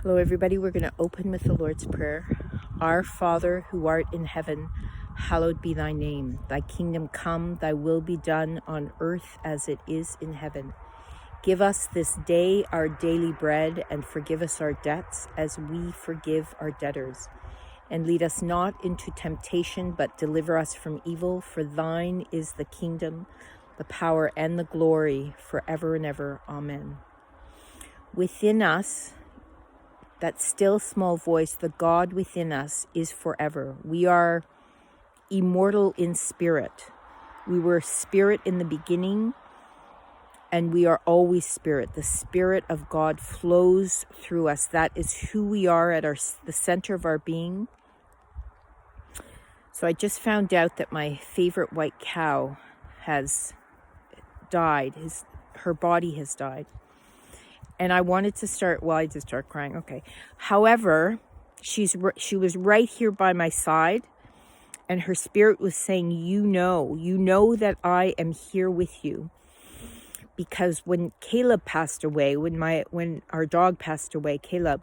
Hello everybody, we're going to open with the Lord's Prayer. Our Father who art in heaven, hallowed be thy name. Thy kingdom come, thy will be done on earth as it is in heaven. Give us this day our daily bread, and forgive us our debts as we forgive our debtors. And lead us not into temptation, but deliver us from evil. For thine is the kingdom, the power, and the glory forever and ever. Amen. Within us, that still small voice, the God within us, is forever. We are immortal in spirit. We were spirit in the beginning, and we are always spirit. The Spirit of God flows through us. That is who we are at the center of our being. So I just found out that my favorite white cow has died. Her body has died. And I wanted to start, I just start crying. Okay. However, she was right here by my side, and her spirit was saying, you know that I am here with you. Because when Caleb passed away, when our dog passed away, Caleb,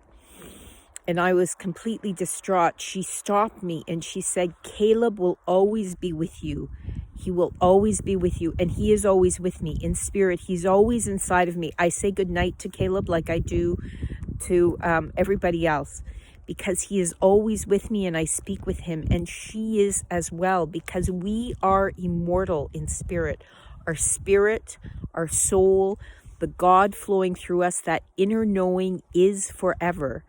and I was completely distraught, she stopped me and she said, Caleb will always be with you. He will always be with you, and he is always with me in spirit. He's always inside of me. I say goodnight to Caleb like I do to everybody else, because he is always with me and I speak with him, and she is as well, because we are immortal in spirit. Our spirit, our soul, the God flowing through us, that inner knowing is forever.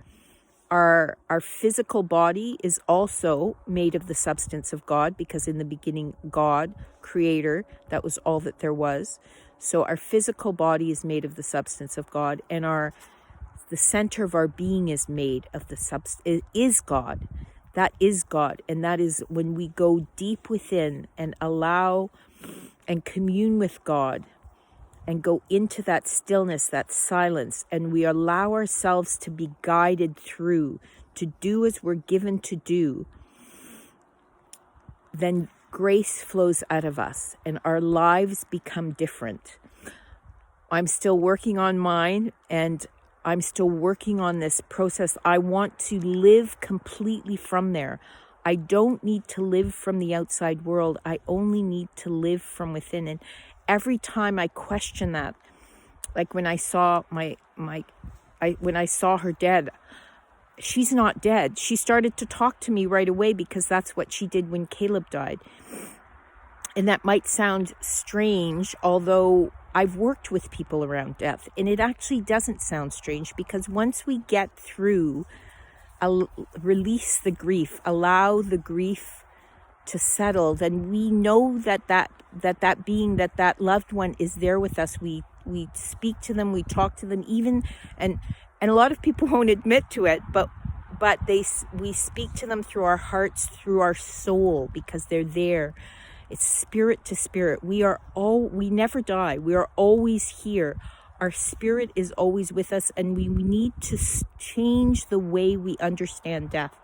Our physical body is also made of the substance of God, because in the beginning, God, creator, that was all that there was. So our physical body is made of the substance of God, and the center of our being is made of the substance, is God. That is God. And that is when we go deep within and allow and commune with God, and go into that stillness, that silence, and we allow ourselves to be guided through, to do as we're given to do, then grace flows out of us and our lives become different. I'm still working on mine, and I'm still working on this process. I want to live completely from there. I don't need to live from the outside world. I only need to live from within. And every time I question that, like when I saw when I saw her dead, she's not dead. She started to talk to me right away, because that's what she did when Caleb died. And that might sound strange, although I've worked with people around death, and it actually doesn't sound strange, because once we get through, release the grief, allow the grief to settle, then we know that being, that loved one is there with us. We speak to them, we talk to them, even, and a lot of people won't admit to it, but we speak to them through our hearts, through our soul, because they're there. It's spirit to spirit. We never die. We are always here. Our spirit is always with us, and we need to change the way we understand death,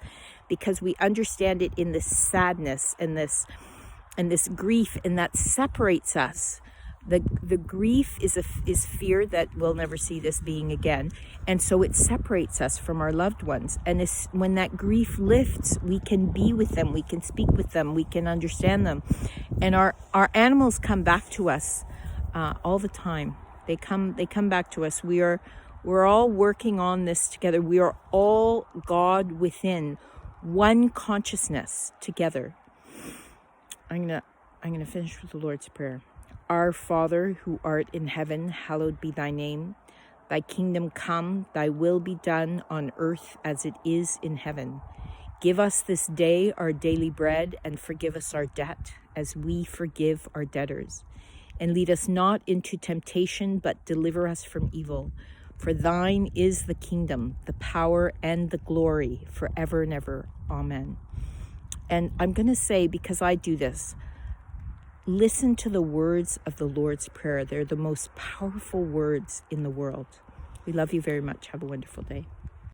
because we understand it in this sadness and this grief, and that separates us. The grief is fear that we'll never see this being again, and so it separates us from our loved ones. And when that grief lifts, we can be with them, we can speak with them, we can understand them, and our animals come back to us all the time. They come back to us. We're all working on this together. We are all God within, one consciousness together. I'm gonna finish with the Lord's Prayer. Our Father who art in heaven, hallowed be thy name. Thy kingdom come, thy will be done on earth as it is in heaven. Give us this day our daily bread, and forgive us our debt as we forgive our debtors. And lead us not into temptation, but deliver us from evil. For thine is the kingdom, the power, and the glory forever and ever. Amen. And I'm going to say, because I do this, listen to the words of the Lord's Prayer. They're the most powerful words in the world. We love you very much. Have a wonderful day.